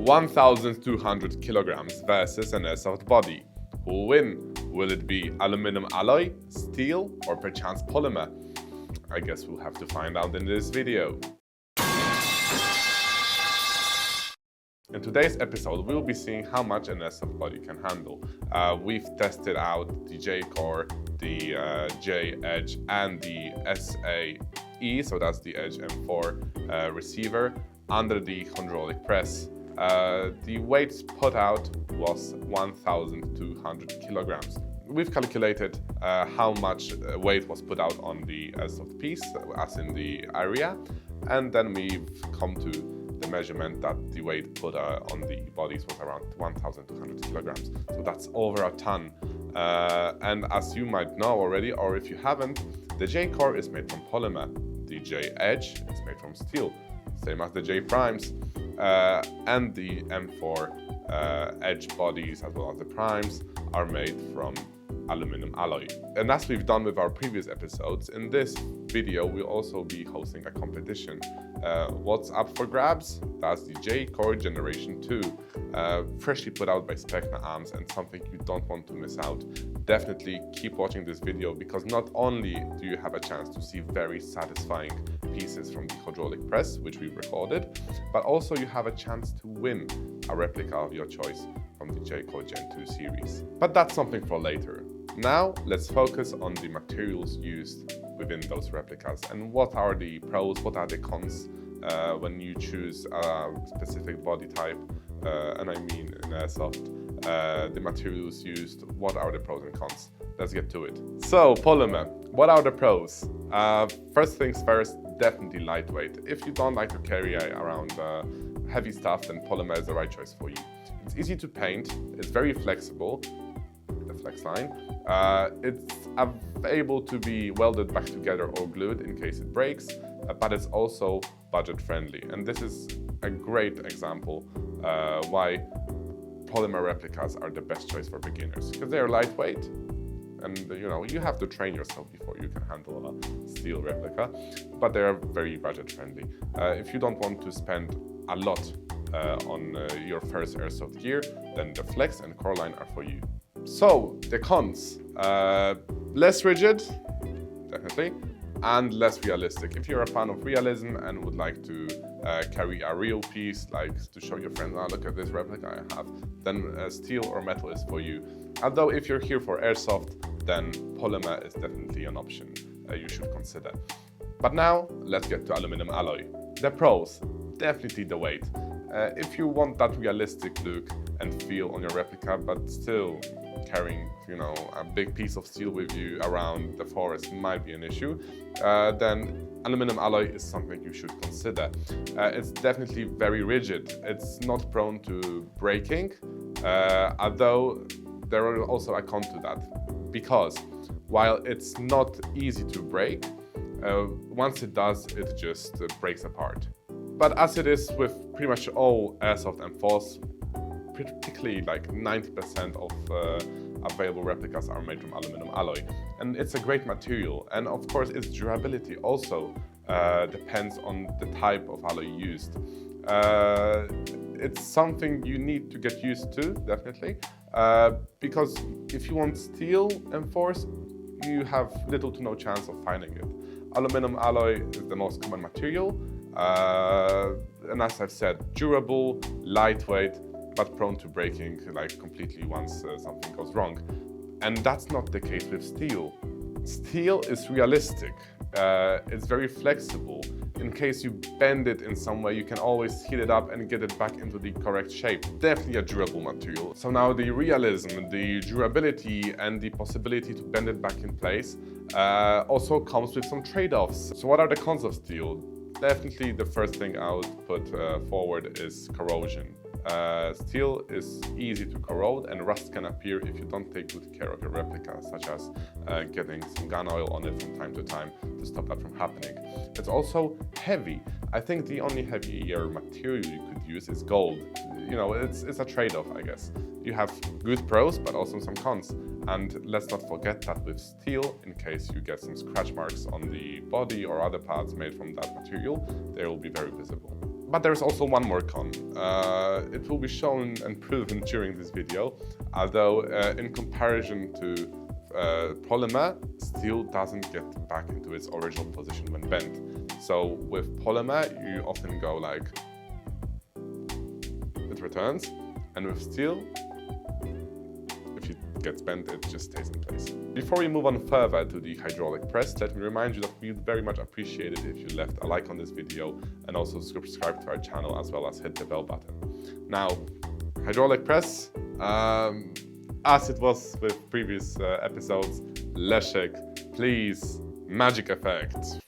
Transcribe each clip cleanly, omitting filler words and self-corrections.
1,200 kilograms versus an airsoft body. Who will win? Will it be aluminum alloy, steel, or perchance polymer? I guess we'll have to find out in this video. In today's episode, we'll be seeing how much an airsoft body can handle. We've tested out the J-Core, the J-Edge, and the SAE, so that's the Edge M4 receiver, under the hydraulic press. The weight put out was 1,200 kilograms. We've calculated how much weight was put out on the airsoft piece, as in the area, and then we've come to the measurement that the weight put on the bodies was around 1,200 kilograms. So that's over a ton. And as you might know already, or if you haven't, the J-Core is made from polymer. The J-Edge is made from steel, same as the J-Primes. And the M4 Edge bodies, as well as the Primes, are made from aluminum alloy. And as we've done with our previous episodes, in this video we'll also be hosting a competition. What's up for grabs? That's the J-Core Generation 2, freshly put out by Specna Arms, and something you don't want to miss out. Definitely keep watching this video, because not only do you have a chance to see very satisfying pieces from the hydraulic press, which we recorded, but also you have a chance to win a replica of your choice from the J-Core Gen 2 series. But that's something for later. Now let's focus on the materials used within those replicas, and what are the pros, what are the cons when you choose a specific body type, and I mean in airsoft, the materials used, what are the pros and cons? Let's get to it. So polymer, what are the pros? First things first, definitely lightweight. If you don't like to carry around heavy stuff, then polymer is the right choice for you. It's easy to paint, it's very flexible, the flex line. It's able to be welded back together or glued in case it breaks, but it's also budget friendly. And this is a great example why polymer replicas are the best choice for beginners, because they're lightweight, and you have to train yourself before you can handle a steel replica, but they are very budget friendly. If you don't want to spend a lot on your first airsoft gear, then the flex and core line are for you. So the cons, less rigid, definitely, and less realistic. If you're a fan of realism and would like to carry a real piece, like to show your friends, look at this replica I have, then steel or metal is for you. Although if you're here for airsoft, then polymer is definitely an option you should consider. But now let's get to aluminum alloy. The pros, definitely the weight. If you want that realistic look and feel on your replica, but still carrying, a big piece of steel with you around the forest might be an issue, then aluminum alloy is something you should consider. It's definitely very rigid. It's not prone to breaking, although there are also a con to that, because while it's not easy to break, once it does, it just breaks apart. But as it is with pretty much all airsoft M4s, particularly like 90% of available replicas are made from aluminum alloy. And it's a great material. And of course, its durability also depends on the type of alloy used. It's something you need to get used to, definitely, because if you want steel M4s, you have little to no chance of finding it. Aluminum alloy is the most common material, and as I've said, durable, lightweight, but prone to breaking like completely once something goes wrong. And that's not the case with steel. Steel is realistic. It's very flexible. In case you bend it in some way, you can always heat it up and get it back into the correct shape. Definitely a durable material. So now the realism, the durability, and the possibility to bend it back in place also comes with some trade-offs. So what are the cons of steel? Definitely the first thing I would put forward is corrosion. Steel is easy to corrode, and rust can appear if you don't take good care of your replica, such as getting some gun oil on it from time to time to stop that from happening. It's also heavy. I think the only heavier material you could use is gold. It's a trade-off, I guess. You have good pros, but also some cons. And let's not forget that with steel, in case you get some scratch marks on the body or other parts made from that material, they will be very visible. But there's also one more con. It will be shown and proven during this video, although in comparison to polymer, steel doesn't get back into its original position when bent. So with polymer, you often go like, it returns, and with steel, if it gets bent, it just stays in place. Before we move on further to the hydraulic press, let me remind you that we'd very much appreciate it if you left a like on this video and also subscribe to our channel, as well as hit the bell button. Now, hydraulic press, as it was with previous episodes, Leszek, please, magic effect.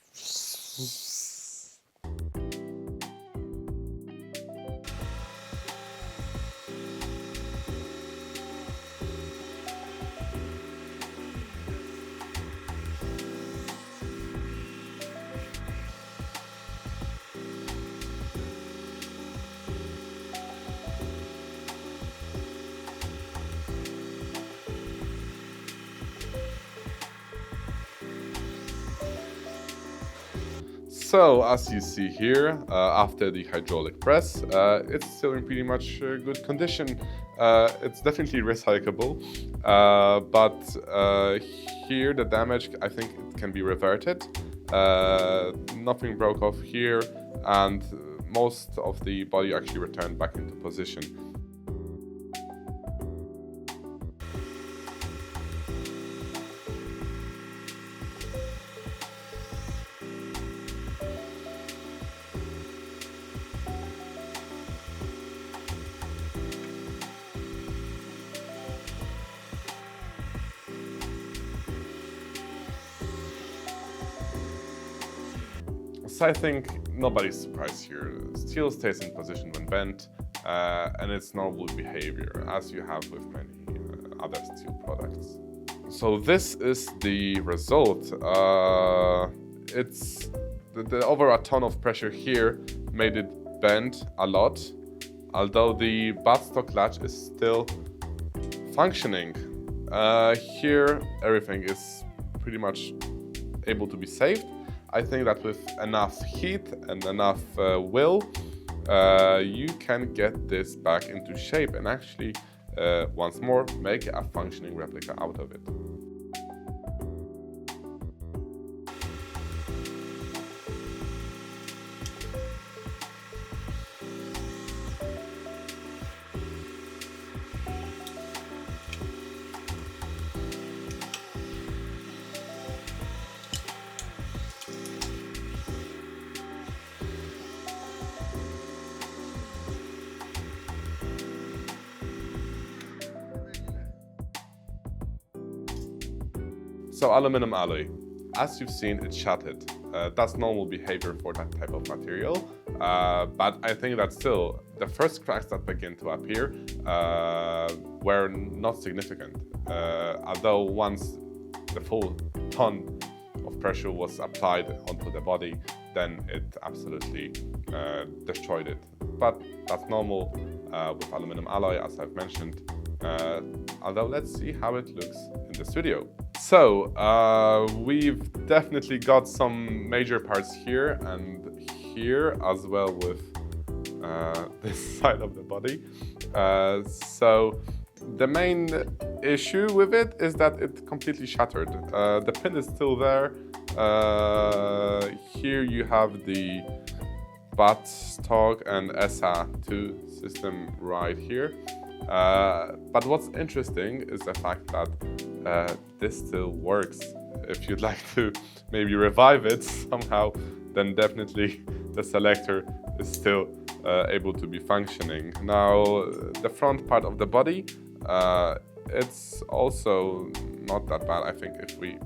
So, as you see here, after the hydraulic press, it's still in pretty much good condition. It's definitely recyclable, but here the damage, I think it can be reverted. Nothing broke off here, and most of the body actually returned back into position. So I think nobody's surprised here. Steel stays in position when bent, and it's normal behavior, as you have with many other steel products. So this is the result. It's the over a ton of pressure here made it bend a lot, although the buttstock latch is still functioning. Here everything is pretty much able to be saved. I think that with enough heat and enough will, you can get this back into shape and actually, once more, make a functioning replica out of it. So aluminum alloy, as you've seen, it's shattered. That's normal behavior for that type of material, but I think that still the first cracks that begin to appear were not significant. Although once the full ton of pressure was applied onto the body, then it absolutely destroyed it. But that's normal with aluminum alloy, as I've mentioned. Although let's see how it looks in the studio. So we've definitely got some major parts here and here, as well with this side of the body. So the main issue with it is that it completely shattered. The pin is still there. Here you have the buttstock and SA2 system right here. But what's interesting is the fact that this still works. If you'd like to maybe revive it somehow, then definitely the selector is still able to be functioning. Now, the front part of the body, it's also not that bad. I think if we...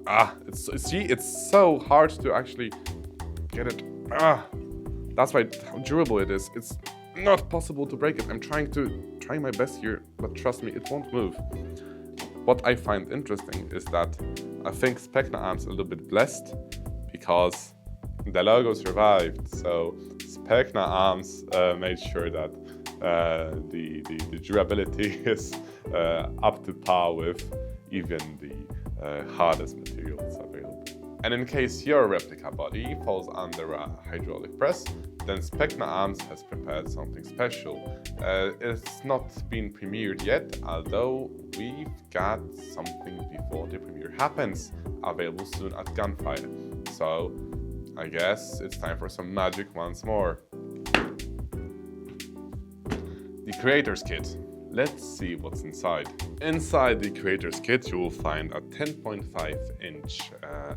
it's so hard to actually get it... that's why how durable it is. It's not possible to break it. I'm trying my best here, but trust me, it won't move. What I find interesting is that I think Specna Arms a little bit blessed because the logo survived. So Specna Arms made sure that the durability is up to par with even the hardest materials available. And in case your replica body falls under a hydraulic press, then Specna Arms has prepared something special. It's not been premiered yet, although we've got something before the premiere happens, available soon at Gunfire. So I guess it's time for some magic once more. The Creator's Kit. Let's see what's inside. Inside the Creator's Kit, you will find a 10.5-inch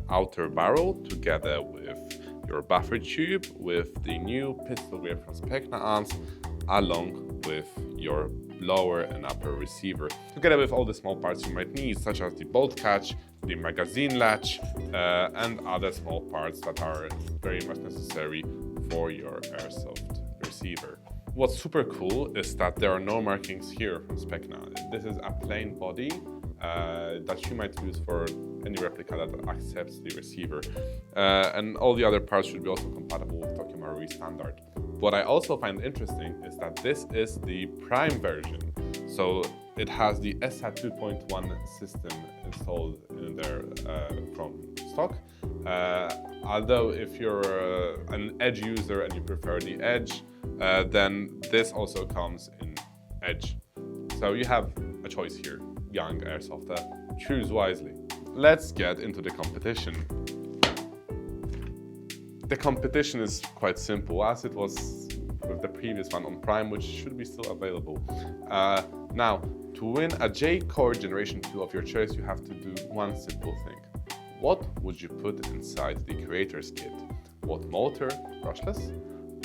outer barrel together with your buffer tube, with the new pistol grip from Specna Arms, along with your lower and upper receiver, together with all the small parts you might need, such as the bolt catch, the magazine latch, and other small parts that are very much necessary for your airsoft receiver. What's super cool is that there are no markings here from Specna. This is a plain body that you might use for any replica that accepts the receiver. And all the other parts should be also compatible with Tokyo Marui standard. What I also find interesting is that this is the Prime version. So it has the ESA 2.1 system installed in there from stock. Although if you're an Edge user and you prefer the Edge, then this also comes in Edge. So you have a choice here, young airsofter, choose wisely. Let's get into the competition. The competition is quite simple, as it was with the previous one on Prime, which should be still available. Now, to win a J-Core Generation 2 of your choice, you have to do one simple thing. What would you put inside the Creator's Kit? What motor, brushless?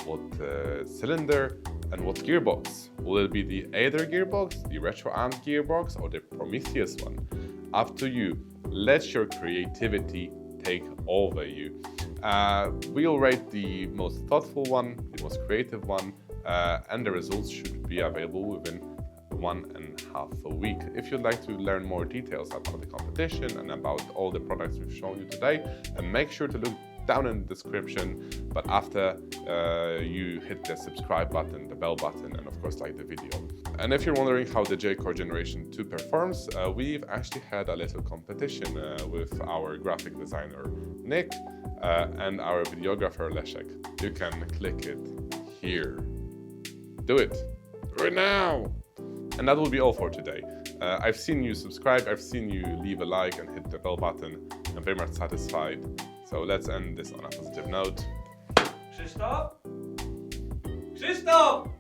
What cylinder? And what gearbox? Will it be the Aether gearbox, the Retro Arms gearbox, or the Prometheus one? Up to you. Let your creativity take over you. We'll rate the most thoughtful one, the most creative one, and the results should be available within 1.5 weeks. If you'd like to learn more details about the competition and about all the products we've shown you today, then make sure to look down in the description, but after you hit the subscribe button, the bell button, and of course like the video. And if you're wondering how the J-Core Generation 2 performs, we've actually had a little competition with our graphic designer Nick and our videographer Leszek. You can click it here. Do it now! And that will be all for today. I've seen you subscribe, I've seen you leave a like and hit the bell button. I'm very much satisfied. So let's end this on a positive note. Krzysztof? Krzysztof!